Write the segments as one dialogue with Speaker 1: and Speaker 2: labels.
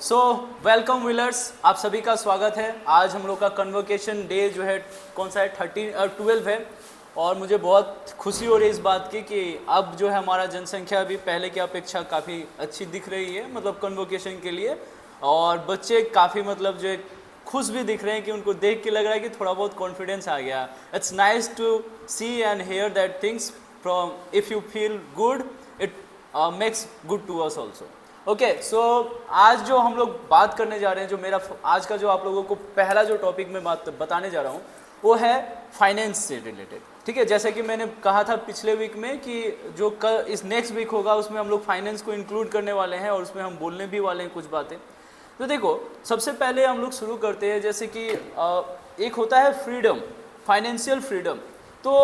Speaker 1: So welcome wheelers, आप सभी का स्वागत है। आज हम लोग का कन्वोकेशन डे जो है कौन सा है 12 है। और मुझे बहुत खुशी हो रही है इस बात की कि अब जो है हमारा जनसंख्या भी पहले की अपेक्षा काफ़ी अच्छी दिख रही है, मतलब कन्वोकेशन के लिए। और बच्चे काफ़ी मतलब जो है खुश भी दिख रहे हैं कि उनको देख के लग रहा है कि थोड़ा बहुत कॉन्फिडेंस आ गया। It's nice to see and hear that things from if you feel good it makes good to us also. Okay, so आज जो हम लोग बात करने जा रहे हैं, जो मेरा आज का जो आप लोगों को पहला जो टॉपिक मैं बात बताने जा रहा हूँ वो है फाइनेंस से रिलेटेड। ठीक है, जैसे कि मैंने कहा था पिछले वीक में कि जो इस नेक्स्ट वीक होगा उसमें हम लोग फाइनेंस को इंक्लूड करने वाले हैं और उसमें हम बोलने भी वाले हैं कुछ बातें। तो देखो, सबसे पहले हम लोग शुरू करते हैं जैसे कि एक होता है फ्रीडम, फाइनेंशियल फ्रीडम। तो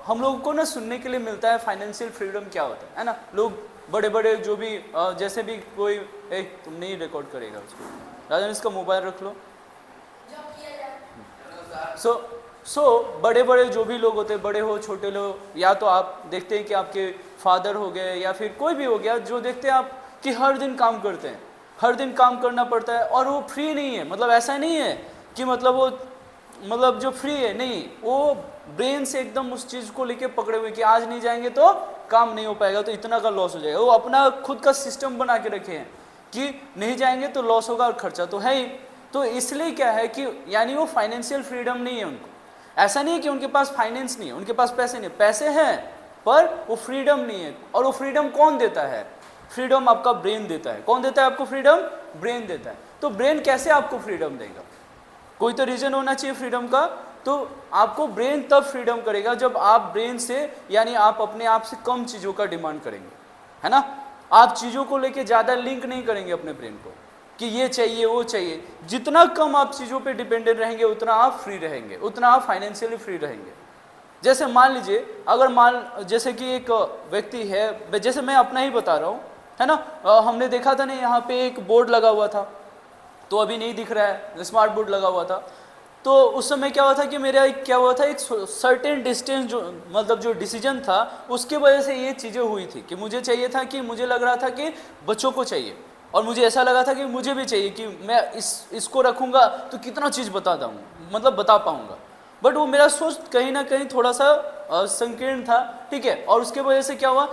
Speaker 1: हम लोगों को ना सुनने के लिए मिलता है फाइनेंशियल फ्रीडम क्या होता है ना। लोग बड़े बड़े जो भी जैसे भी कोई एक तुम नहीं रिकॉर्ड करेगा उसको, राजन इसका मोबाइल रख लो। सो बड़े बड़े जो भी लोग होते हैं, बड़े हो छोटे लोग, या तो आप देखते हैं कि आपके फादर हो गए या फिर कोई भी हो गया, जो देखते हैं आप कि हर दिन काम करते हैं, हर दिन काम करना पड़ता है और वो फ्री नहीं है। मतलब ऐसा नहीं है कि मतलब वो मतलब जो फ्री है, नहीं, वो ब्रेन से एकदम उस चीज़ को लेके पकड़े हुए कि आज नहीं जाएंगे तो काम नहीं हो पाएगा, तो इतना का लॉस हो जाएगा। वो अपना खुद का सिस्टम बना के रखे हैं कि नहीं जाएंगे तो लॉस होगा और खर्चा तो है ही। तो इसलिए क्या है कि यानी वो फाइनेंशियल फ्रीडम नहीं है उनको। ऐसा नहीं है कि उनके पास फाइनेंस नहीं है, उनके पास पैसे नहीं, पैसे हैं पर वो फ्रीडम नहीं है। और वो फ्रीडम कौन देता है? फ्रीडम आपका ब्रेन देता है। कौन देता है आपको फ्रीडम? ब्रेन देता है। तो ब्रेन कैसे आपको फ्रीडम देगा? कोई तो रीजन होना चाहिए फ्रीडम का। तो आपको ब्रेन तब फ्रीडम करेगा जब आप ब्रेन से यानी आप अपने आप से कम चीज़ों का डिमांड करेंगे, है ना। आप चीज़ों को लेके ज़्यादा लिंक नहीं करेंगे अपने ब्रेन को कि ये चाहिए वो चाहिए। जितना कम आप चीज़ों पे डिपेंडेंट रहेंगे उतना आप फ्री रहेंगे, उतना आप फाइनेंशियली फ्री रहेंगे। जैसे मान लीजिए, अगर जैसे कि एक व्यक्ति है, जैसे मैं अपना ही बता रहा हूँ, है ना। हमने देखा था ना यहाँ पे एक बोर्ड लगा हुआ था, तो अभी नहीं दिख रहा है, स्मार्ट बोर्ड लगा हुआ था। तो उस समय क्या हुआ था कि मेरा एक क्या हुआ था, एक सर्टेन डिस्टेंस जो मतलब जो डिसीजन था उसके वजह से ये चीज़ें हुई थी कि मुझे चाहिए था कि मुझे लग रहा था कि बच्चों को चाहिए और मुझे ऐसा लगा था कि मुझे भी चाहिए कि मैं इसको रखूँगा तो कितना चीज़ बता दूँ, मतलब बता पाऊँगा। बट वो मेरा सोच कहीं ना कहीं थोड़ा सा संकीर्ण था, ठीक है। और उसके वजह से क्या हुआ,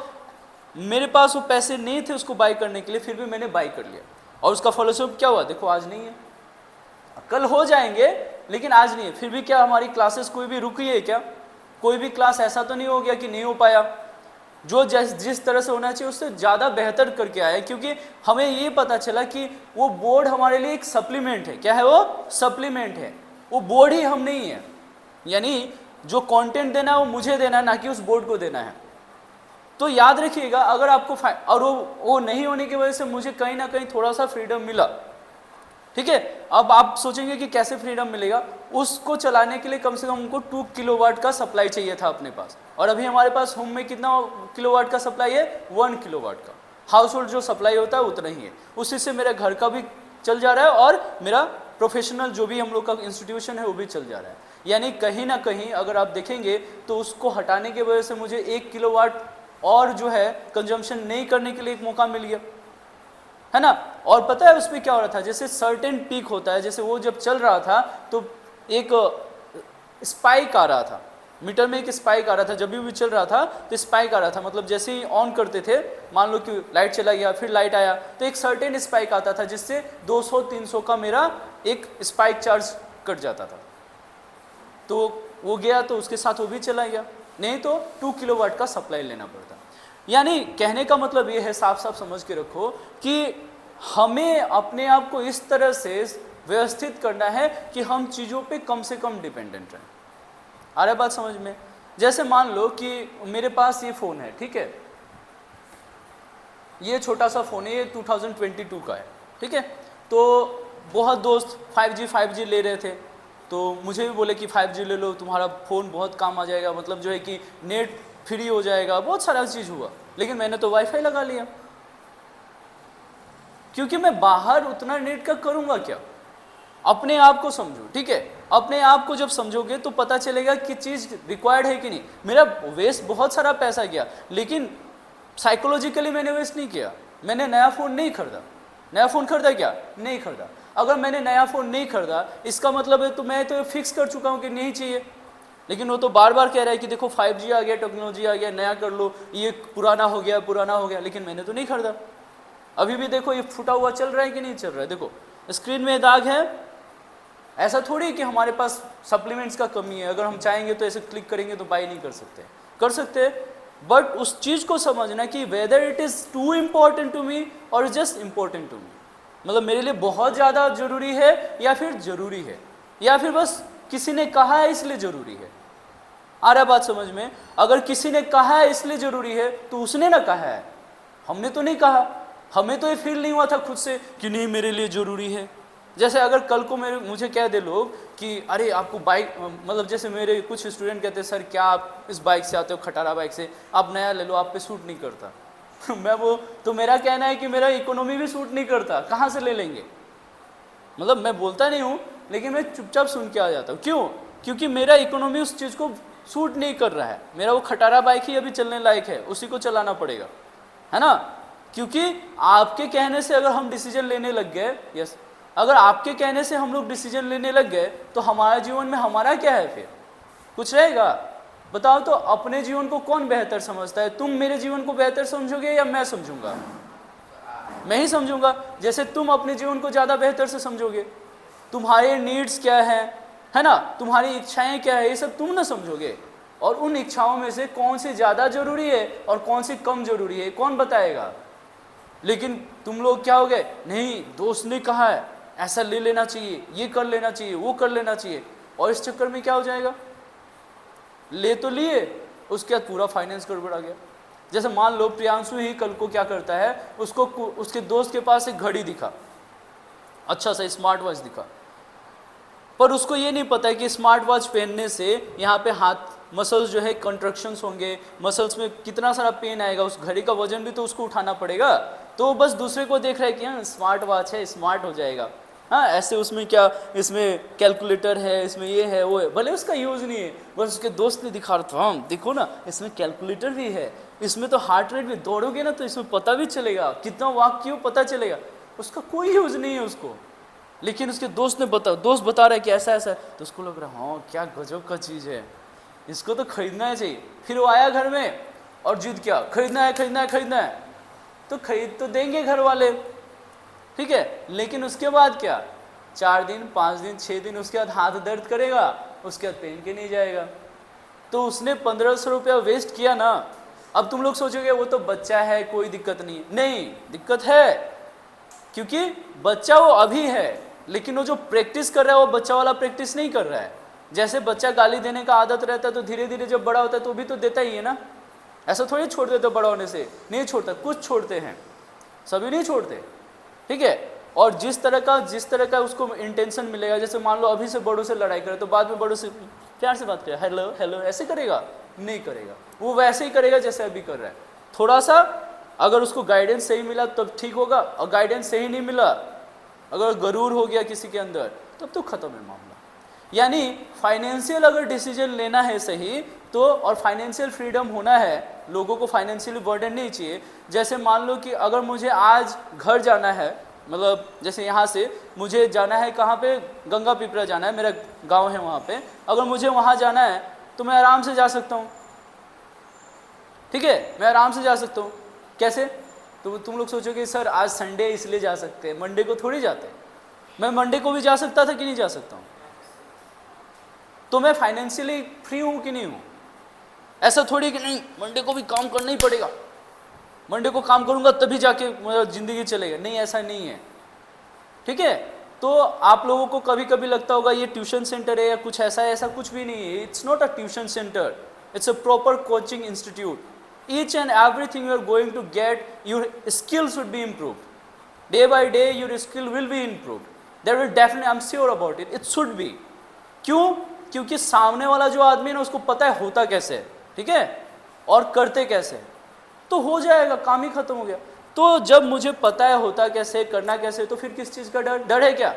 Speaker 1: मेरे पास वो पैसे नहीं थे उसको बाई करने के लिए, फिर भी मैंने बाई कर लिया। और उसका फॉलोअप क्या हुआ, देखो आज नहीं है, कल हो जाएंगे लेकिन आज नहीं है। फिर भी क्या हमारी क्लासेस कोई भी रुकी है क्या? कोई भी क्लास ऐसा तो नहीं हो गया कि नहीं हो पाया। जो जिस तरह से होना चाहिए उससे ज़्यादा बेहतर करके आया, क्योंकि हमें ये पता चला कि वो बोर्ड हमारे लिए एक सप्लीमेंट है। क्या है वो? सप्लीमेंट है, वो बोर्ड ही हम नहीं है। यानी जो कंटेंट देना है वो मुझे देना है, ना कि उस बोर्ड को देना है। तो याद रखिएगा, अगर आपको और वो नहीं होने की वजह से मुझे कहीं ना कहीं थोड़ा सा फ्रीडम मिला, ठीक है। अब आप सोचेंगे कि कैसे फ्रीडम मिलेगा, उसको चलाने के लिए कम से कम हमको 2 किलोवाट का सप्लाई चाहिए था अपने पास, और अभी हमारे पास होम में कितना किलोवाट का सप्लाई है? 1 किलोवाट का। हाउस होल्ड जो सप्लाई होता है उतना ही है, उसी से मेरे घर का भी चल जा रहा है और मेरा प्रोफेशनल जो भी हम लोग का इंस्टीट्यूशन है वो भी चल जा रहा है। यानी कहीं ना कहीं अगर आप देखेंगे तो उसको हटाने की वजह से मुझे 1 किलोवाट और जो है कंजम्पशन नहीं करने के लिए एक मौका मिल गया, है ना। और पता है उसमें क्या हो रहा था, जैसे सर्टेन पीक होता है, जैसे वो जब चल रहा था तो एक स्पाइक आ रहा था मीटर में, एक स्पाइक आ रहा था। जब भी चल रहा था तो स्पाइक आ रहा था, मतलब जैसे ही ऑन करते थे, मान लो कि लाइट चला गया, फिर लाइट आया तो एक सर्टेन स्पाइक आता था जिससे 200-300 का मेरा एक स्पाइक चार्ज कट जाता था। तो वो गया तो उसके साथ वो भी चला गया, नहीं तो 2 किलोवाट का सप्लाई लेना पड़ता। यानी कहने का मतलब ये है, साफ साफ समझ के रखो कि हमें अपने आप को इस तरह से व्यवस्थित करना है कि हम चीज़ों पे कम से कम डिपेंडेंट रहें। आ रहा बात समझ में? जैसे मान लो कि मेरे पास ये फ़ोन है, ठीक है, ये छोटा सा फ़ोन है, ये 2022 का है, ठीक है। तो बहुत दोस्त 5G ले रहे थे, तो मुझे भी बोले कि 5G ले लो, तुम्हारा फ़ोन बहुत काम आ जाएगा, मतलब जो है कि नेट फ्री हो जाएगा, बहुत सारा चीज़ हुआ। लेकिन मैंने तो वाईफाई लगा लिया, क्योंकि मैं बाहर उतना नेट का करूँगा क्या? अपने आप को समझो, ठीक है। अपने आप को जब समझोगे तो पता चलेगा कि चीज़ रिक्वायर्ड है कि नहीं। मेरा वेस्ट बहुत सारा पैसा गया, लेकिन साइकोलॉजिकली मैंने वेस्ट नहीं किया। मैंने नया फ़ोन नहीं खरीदा, नया फ़ोन खरीदा क्या? नहीं खरीदा। अगर मैंने नया फ़ोन नहीं खरीदा इसका मतलब है तो मैं तो फिक्स कर चुका हूँ कि नहीं चाहिए। लेकिन वो तो बार बार कह रहा है कि देखो 5G आ गया, टेक्नोलॉजी आ गया, नया कर लो, ये पुराना हो गया, पुराना हो गया, लेकिन मैंने तो नहीं खरीदा। अभी भी देखो ये फूटा हुआ चल रहा है कि नहीं चल रहा है, देखो स्क्रीन में दाग है। ऐसा थोड़ी कि हमारे पास सप्लीमेंट्स का कमी है, अगर हम चाहेंगे तो ऐसे क्लिक करेंगे तो बाई नहीं कर सकते, कर सकते। बट उस चीज़ को समझना कि whether it is too important to me और जस्ट इम्पॉर्टेंट टू मी, मतलब मेरे लिए बहुत ज़्यादा ज़रूरी है या फिर ज़रूरी है, या फिर बस किसी ने कहा है इसलिए ज़रूरी है। आ रहा बात समझ में? अगर किसी ने कहा है इसलिए ज़रूरी है तो उसने ना कहा है, हमने तो नहीं कहा। हमें तो ये फील नहीं हुआ था खुद से कि नहीं मेरे लिए ज़रूरी है। जैसे अगर कल को मुझे कह दे लोग कि अरे आपको बाइक, मतलब जैसे मेरे कुछ स्टूडेंट कहते हैं सर क्या आप इस बाइक से आते हो, खटारा बाइक से, आप नया ले लो, आप पे सूट नहीं करता। मैं वो तो मेरा कहना है कि मेरा इकोनॉमी भी सूट नहीं करता, कहाँ से ले लेंगे? मतलब मैं बोलता नहीं हूँ लेकिन मैं चुपचाप सुन के आ जाता हूँ। क्यों? क्योंकि मेरा इकोनॉमी उस चीज़ को सूट नहीं कर रहा है। मेरा वो खटारा बाइक ही अभी चलने लायक है, उसी को चलाना पड़ेगा, है ना? क्योंकि आपके कहने से अगर हम डिसीजन लेने लग गए, यस, अगर आपके कहने से हम लोग डिसीजन लेने लग गए तो हमारे जीवन में हमारा क्या है फिर? कुछ रहेगा? बताओ तो अपने जीवन को कौन बेहतर समझता है? तुम मेरे जीवन को बेहतर समझोगे या मैं समझूंगा? मैं ही समझूंगा। जैसे तुम अपने जीवन को ज़्यादा बेहतर से समझोगे, तुम्हारे नीड्स क्या है ना, तुम्हारी इच्छाएं क्या है, ये सब तुम ना समझोगे। और उन इच्छाओं में से कौन सी ज़्यादा ज़रूरी है और कौन सी कम ज़रूरी है कौन बताएगा? लेकिन तुम लोग क्या हो गए, नहीं दोस्त ने कहा है ऐसा ले लेना चाहिए, ये कर लेना चाहिए, वो कर लेना चाहिए, और इस चक्कर में क्या हो जाएगा, ले तो लिए, उसके बाद पूरा फाइनेंस गड़बड़ा गया। जैसे मान लो प्रियांशु ही कल को क्या करता है, उसको उसके दोस्त के पास एक घड़ी दिखा, अच्छा सा स्मार्ट वॉच दिखा, पर उसको ये नहीं पता है कि स्मार्ट वॉच पहनने से यहाँ पे हाथ मसल्स जो है कंट्रक्शंस होंगे, मसल्स में कितना सारा पेन आएगा, उस घड़ी का वजन भी तो उसको उठाना पड़ेगा। तो बस दूसरे को देख रहा है कि हाँ स्मार्ट वॉच है, स्मार्ट हो जाएगा, हाँ ऐसे उसमें क्या, इसमें कैलकुलेटर है, इसमें ये है वो है, भले उसका यूज़ नहीं है, बस उसके दोस्त ने दिखा रहा था, हाँ देखो ना इसमें कैलकुलेटर भी है, इसमें तो हार्ट रेट भी, दौड़ोगे ना तो इसमें पता भी चलेगा, कितना वॉक किया पता चलेगा। उसका कोई यूज़ नहीं है उसको, लेकिन उसके दोस्त बता रहा है कि ऐसा ऐसा है, तो उसको लग रहा है हाँ क्या गजब का चीज़ है, इसको तो खरीदना चाहिए। फिर वो आया घर में और जिद क्या, खरीदना है खरीदना है खरीदना है, तो खरीद तो देंगे घर वाले, ठीक है, लेकिन उसके बाद क्या, 4 दिन 5 दिन 6 दिन उसके बाद हाथ दर्द करेगा, उसके बाद पहन के नहीं जाएगा। तो उसने 1500 रुपया वेस्ट किया ना। अब तुम लोग सोचोगे वो तो बच्चा है कोई दिक्कत नहीं दिक्कत है, क्योंकि बच्चा वो अभी है, लेकिन वो जो प्रैक्टिस कर रहा है वो बच्चा वाला प्रैक्टिस नहीं कर रहा है। जैसे बच्चा गाली देने का आदत रहता है तो धीरे धीरे जब बड़ा होता है तो भी तो देता ही है ना, ऐसा थोड़ी छोड़ देते बड़ा होने से, नहीं छोड़ता, कुछ छोड़ते हैं, सभी नहीं छोड़ते, ठीक है। और जिस तरह का उसको इंटेंशन मिलेगा, जैसे मान लो अभी से बड़ों से लड़ाई करे तो बाद में बड़ों से प्यार से बात करे, हेलो हेलो ऐसे करेगा, नहीं करेगा, वो वैसे ही करेगा जैसे अभी कर रहा है। थोड़ा सा अगर उसको गाइडेंस सही मिला तब ठीक होगा, और गाइडेंस सही नहीं मिला, अगर गरूर हो गया किसी के अंदर, तब तो खत्म है मामला। यानी फाइनेंशियल अगर डिसीजन लेना है सही तो, और फाइनेंशियल फ्रीडम होना है, लोगों को फाइनेंशियली बर्डन नहीं चाहिए। जैसे मान लो कि अगर मुझे आज घर जाना है, मतलब जैसे यहाँ से मुझे जाना है कहाँ पे, गंगा पिपरा जाना है, मेरा गांव है वहाँ पे, अगर मुझे वहाँ जाना है तो मैं आराम से जा सकता हूँ, ठीक है, मैं आराम से जा सकता हूँ। कैसे? तो तुम लोग सोचोगे सर आज संडे इसलिए जा सकते हैं, मंडे को थोड़ी जाते। मैं मंडे को भी जा सकता था कि नहीं जा सकता हूँ? तो मैं फाइनेंशियली फ्री हूँ कि नहीं हूँ? ऐसा थोड़ी कि नहीं मंडे को भी काम करना ही पड़ेगा, मंडे को काम करूँगा तभी जाके मेरा ज़िंदगी चलेगा, नहीं ऐसा नहीं है, ठीक है। तो आप लोगों को कभी कभी लगता होगा ये ट्यूशन सेंटर है या कुछ ऐसा है, ऐसा कुछ भी नहीं है। It's not a tuition centre, it's a proper coaching institute. Each and everything you are going to get, your skill should be improved. Day by day your skill will be improved. That will definitely, I'm sure about it. It should be. क्यों? क्योंकि सामने वाला जो आदमी है ना उसको पता है होता कैसे है, ठीक है, और करते कैसे, तो हो जाएगा, काम ही खत्म हो गया। तो जब मुझे पता है होता कैसे, करना कैसे, तो फिर किस चीज़ का डर है क्या?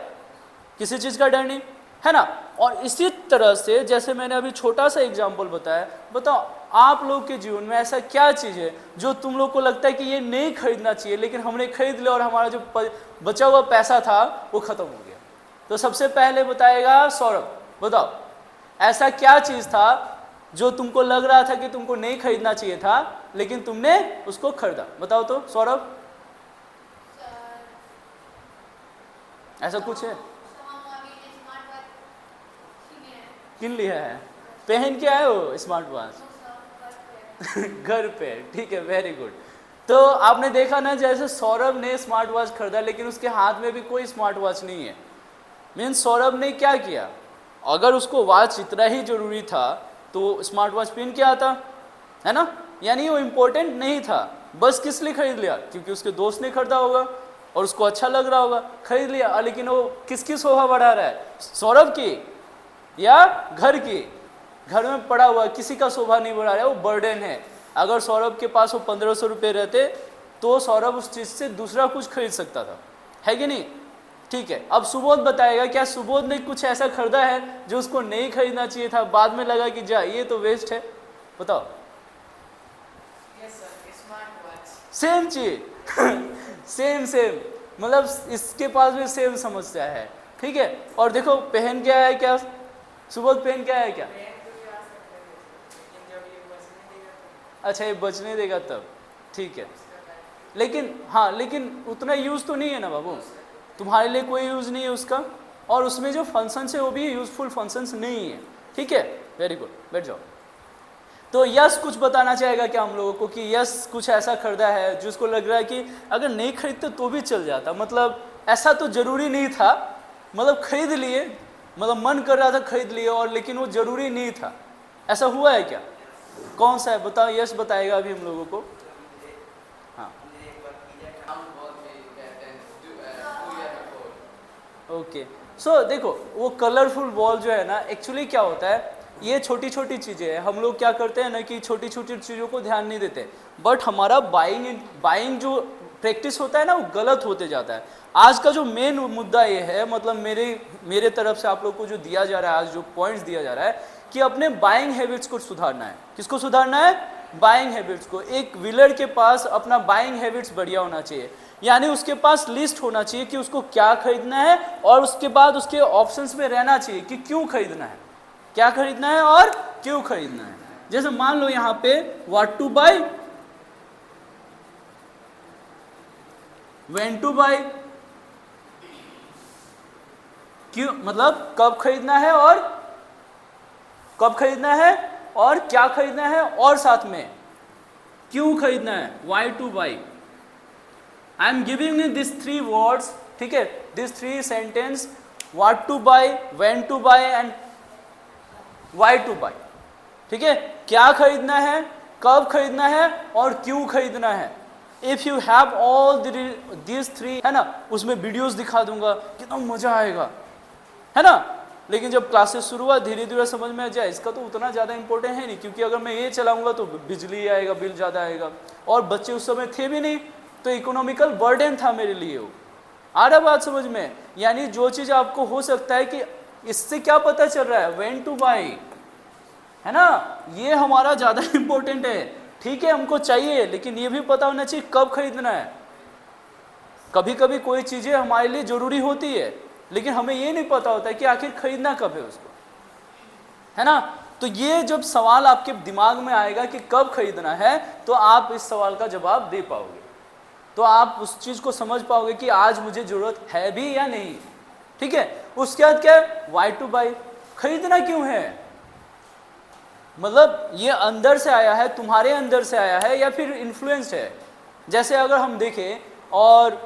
Speaker 1: किसी चीज़ का डर नहीं है ना। और इसी तरह से जैसे मैंने अभी छोटा सा एग्जाम्पल बताया, बताओ आप लोग के जीवन में ऐसा क्या चीज़ है जो तुम लोग को लगता है कि ये नहीं खरीदना चाहिए, लेकिन हमने खरीद लिया और हमारा जो बचा हुआ पैसा था वो खत्म हो गया? तो सबसे पहले बताएगा सौरभ, बताओ ऐसा क्या चीज़ था जो तुमको लग रहा था कि तुमको नहीं खरीदना चाहिए था लेकिन तुमने उसको खरीदा? बताओ तो सौरभ, ऐसा कुछ है? किन लिया है? पहन के आए हो स्मार्ट वॉच? घर पे, ठीक है, वेरी गुड। तो आपने देखा ना, जैसे सौरभ ने स्मार्ट वॉच खरीदा लेकिन उसके हाथ में भी कोई स्मार्ट वॉच नहीं है। मीन्स सौरभ ने क्या किया, अगर उसको वॉच इतना ही जरूरी था तो स्मार्ट वॉच पहन के आता, है ना? यानी वो इम्पोर्टेंट नहीं था, बस किस लिए खरीद लिया? क्योंकि उसके दोस्त ने खरीदा होगा और उसको अच्छा लग रहा होगा, खरीद लिया। लेकिन वो किसकी शोभा बढ़ा रहा है, सौरभ की या घर की? घर में पड़ा हुआ किसी का शोभा नहीं बढ़ा रहा है, वो बर्डन है। अगर सौरभ के पास वो 1500 रुपये रहते तो सौरभ उस चीज़ से दूसरा कुछ खरीद सकता था, है कि नहीं? ठीक है, अब सुबोध बताएगा, क्या सुबोध ने कुछ ऐसा खरीदा है जो उसको नहीं खरीदना चाहिए था, बाद में लगा कि जा ये तो वेस्ट है? बताओ। सेम चीज सेम मतलब इसके पास भी सेम समस्या है, ठीक है। और देखो पहन के आया क्या, सुबोध पहन के आया क्या? अच्छा ये बचने देगा तब, ठीक है। लेकिन हाँ, लेकिन उतना यूज़ तो नहीं है ना बाबू, तुम्हारे लिए कोई यूज़ नहीं है उसका, और उसमें जो फंक्शंस है वो भी यूज़फुल फंक्शंस नहीं है, ठीक है। वेरी गुड, बैठ जाओ। तो यस कुछ बताना चाहेगा क्या हम लोगों को कि यस कुछ ऐसा खरीदा है जिसको लग रहा है कि अगर नहीं खरीदते तो भी चल जाता, मतलब ऐसा तो ज़रूरी नहीं था, मतलब खरीद लिए, मतलब मन कर रहा था खरीद लिए, और लेकिन वो ज़रूरी नहीं था, ऐसा हुआ है क्या? कौन सा है बताओ, यस बताएगा अभी हम लोगों को। हाँ ओके, सो देखो वो कलरफुल बॉल जो है ना, एक्चुअली क्या होता है, ये छोटी छोटी चीज़ें हैं, हम लोग क्या करते हैं ना कि छोटी छोटी चीज़ों को ध्यान नहीं देते, बट हमारा बाइंग जो प्रैक्टिस होता है ना वो गलत होते जाता है। आज का जो मेन मुद्दा ये है, मतलब मेरे तरफ से आप लोग को जो दिया जा रहा है, आज जो पॉइंट्स दिया जा रहा है कि अपने बाइंग हैबिट्स को सुधारना है। किसको सुधारना है? बाइंग हैबिट्स को। एक व्हीलर के पास अपना बाइंग हैबिट्स बढ़िया होना चाहिए, यानी उसके पास लिस्ट होना चाहिए कि उसको क्या खरीदना है, और उसके बाद उसके ऑप्शंस में रहना चाहिए कि क्यों खरीदना है, क्या खरीदना है और क्यों खरीदना है। जैसे मान लो यहाँ पे what to buy, when to buy, क्यों मतलब कब खरीदना है और कब खरीदना है और क्या खरीदना है, और साथ में क्यों खरीदना है, why to buy. I am giving you this 3 words, ठीक है, this 3 sentence, what to buy, when to buy and why to buy, ठीक है। क्या खरीदना है, कब खरीदना है और क्यों खरीदना है। If you have all this 3, है ना, उसमें वीडियोस दिखा दूंगा, कितना मजा आएगा, है ना। लेकिन जब क्लासेस शुरू हुआ धीरे धीरे समझ में आ जाए इसका तो उतना ज़्यादा इंपॉर्टेंट है नहीं, क्योंकि अगर मैं ये चलाऊंगा तो बिजली आएगा, बिल ज़्यादा आएगा, और बच्चे उस समय थे भी नहीं, तो इकोनॉमिकल बर्डन था मेरे लिए वो। आ रहा बात समझ में? यानी जो चीज़ आपको हो सकता है कि इससे क्या पता चल रहा है, व्हेन टू बाई, है ना, ये हमारा ज़्यादा इंपॉर्टेंट है, ठीक है, हमको चाहिए, लेकिन ये भी पता होना चाहिए कब खरीदना है। कभी कभी कोई चीज़ें हमारे लिए ज़रूरी होती है, लेकिन हमें ये नहीं पता होता है कि आखिर खरीदना कब है उसको, है ना। तो ये जब सवाल आपके दिमाग में आएगा कि कब खरीदना है, तो आप इस सवाल का जवाब दे पाओगे, तो आप उस चीज़ को समझ पाओगे कि आज मुझे ज़रूरत है भी या नहीं, ठीक है। उसके बाद क्या है, वाई टू बाई, खरीदना क्यों है, मतलब ये अंदर से आया है, तुम्हारे अंदर से आया है या फिर इन्फ्लुएंस्ड है। जैसे अगर हम देखें और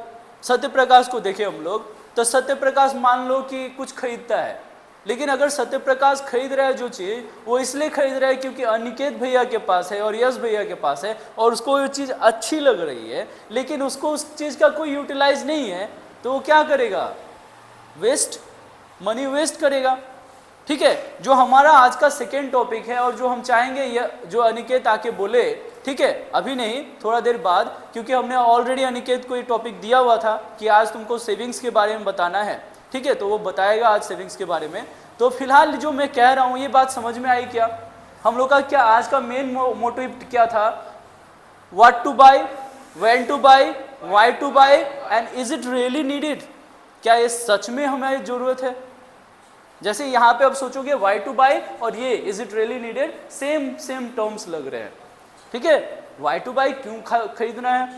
Speaker 1: सत्य प्रकाश को देखें हम लोग, तो सत्य प्रकाश मान लो कि कुछ खरीदता है, लेकिन अगर सत्य प्रकाश खरीद रहा है जो चीज़, वो इसलिए खरीद रहा है क्योंकि अनिकेत भैया के पास है और यश भैया के पास है और उसको वो चीज़ अच्छी लग रही है, लेकिन उसको उस चीज़ का कोई यूटिलाइज नहीं है, तो वो क्या करेगा, वेस्ट, मनी वेस्ट करेगा, ठीक है। जो हमारा आज का सेकेंड टॉपिक है और जो हम चाहेंगे ये जो अनिकेत आके बोले, ठीक है, अभी नहीं, थोड़ा देर बाद, क्योंकि हमने ऑलरेडी अनिकेत को ये टॉपिक दिया हुआ था कि आज तुमको सेविंग्स के बारे में बताना है, ठीक है, तो वो बताएगा आज सेविंग्स के बारे में। तो फिलहाल जो मैं कह रहा हूँ ये बात समझ में आई क्या? हम लोग का क्या आज का मेन मोटिव क्या था? What to buy, when to buy, why to buy and is it really needed? क्या ये सच में हमें जरूरत है? जैसे यहाँ पे अब सोचोगे व्हाई टू बाय और ये is it really needed, same same terms लग रहे हैं, ठीक है? व्हाई टू बाय, क्यों खरीदना है?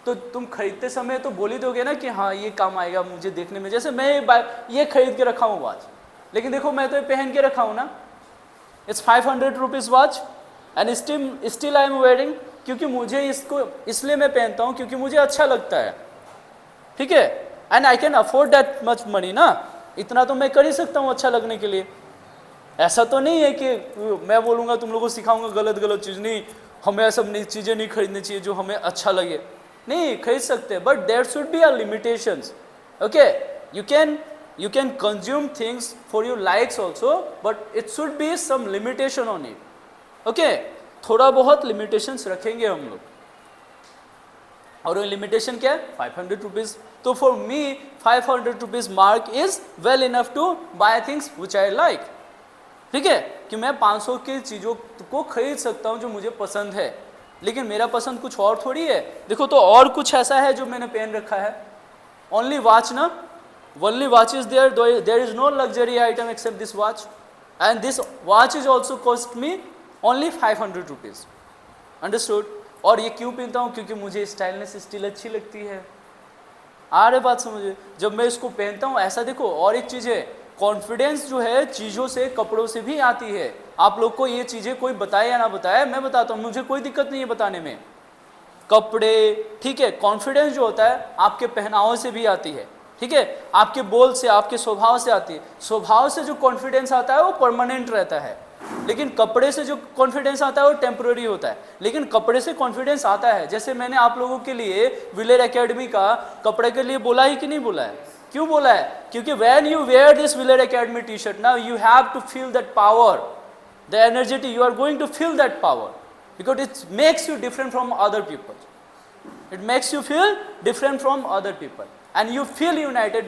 Speaker 1: तो तुम खरीदते समय तो बोल ही दोगे ना कि हाँ ये काम आएगा मुझे देखने में। जैसे मैं ये खरीद के रखा हूँ वॉच, लेकिन देखो मैं तो ये पहन के रखा हूँ ना, it's 500 rupees watch and still I am wearing, क्योंकि मुझे इसको इसलिए मैं पहनता हूँ क्योंकि मुझे अच्छा लगता है, ठीक है? And I can afford that much money ना, इतना तो मैं कर ही सकता हूँ अच्छा लगने के लिए। ऐसा तो नहीं है कि मैं बोलूँगा तुम लोगों को सिखाऊंगा गलत गलत चीज़, नहीं, हमें ऐसा चीज़ें नहीं खरीदनी चाहिए जो हमें अच्छा लगे, नहीं खरीद सकते, but there should be a limitations, okay? you can consume things for your likes also, but it should be some limitation on it, okay? थोड़ा बहुत limitations रखेंगे हम लोग, और वो limitation क्या है? 500 रुपीज़। तो for me 500 rupees mark is well enough to buy things which I like, ठीक है? कि मैं 500 की चीज़ों को खरीद सकता हूँ जो मुझे पसंद है, लेकिन मेरा पसंद कुछ और थोड़ी है। देखो तो और कुछ ऐसा है जो मैंने पहन रखा है, ओनली वॉच ना, only watch is there is no luxury item except this watch, and this watch is also cost me only 500 rupees, understood? और ये क्यों पहनता हूँ? क्योंकि मुझे स्टाइलनेस स्टिल अच्छी लगती है। आ रही बात समझे? जब मैं इसको पहनता हूँ ऐसा, देखो और एक चीज़ है, कॉन्फिडेंस जो है चीज़ों से, कपड़ों से भी आती है। आप लोग को ये चीज़ें कोई बताए या ना बताए, मैं बताता हूँ, मुझे कोई दिक्कत नहीं है बताने में। कपड़े, ठीक है, कॉन्फिडेंस जो होता है आपके पहनावे से भी आती है, ठीक है? आपके बोल से, आपके स्वभाव से आती है। स्वभाव से जो कॉन्फिडेंस आता है वो परमानेंट रहता है, लेकिन कपड़े से जो कॉन्फिडेंस आता है वो टेम्पररी होता है। लेकिन कपड़े से कॉन्फिडेंस आता है, जैसे मैंने आप लोगों के लिए विलेर एकेडमी का कपड़े के लिए बोला ही कि नहीं बोला है? क्यों बोला है? क्योंकि व्हेन यू वेयर दिस विलेर academy T shirt, now you have to feel that power, the energy, you are going to feel that power, because it makes you different from other people, it makes you feel different from other people and you feel united because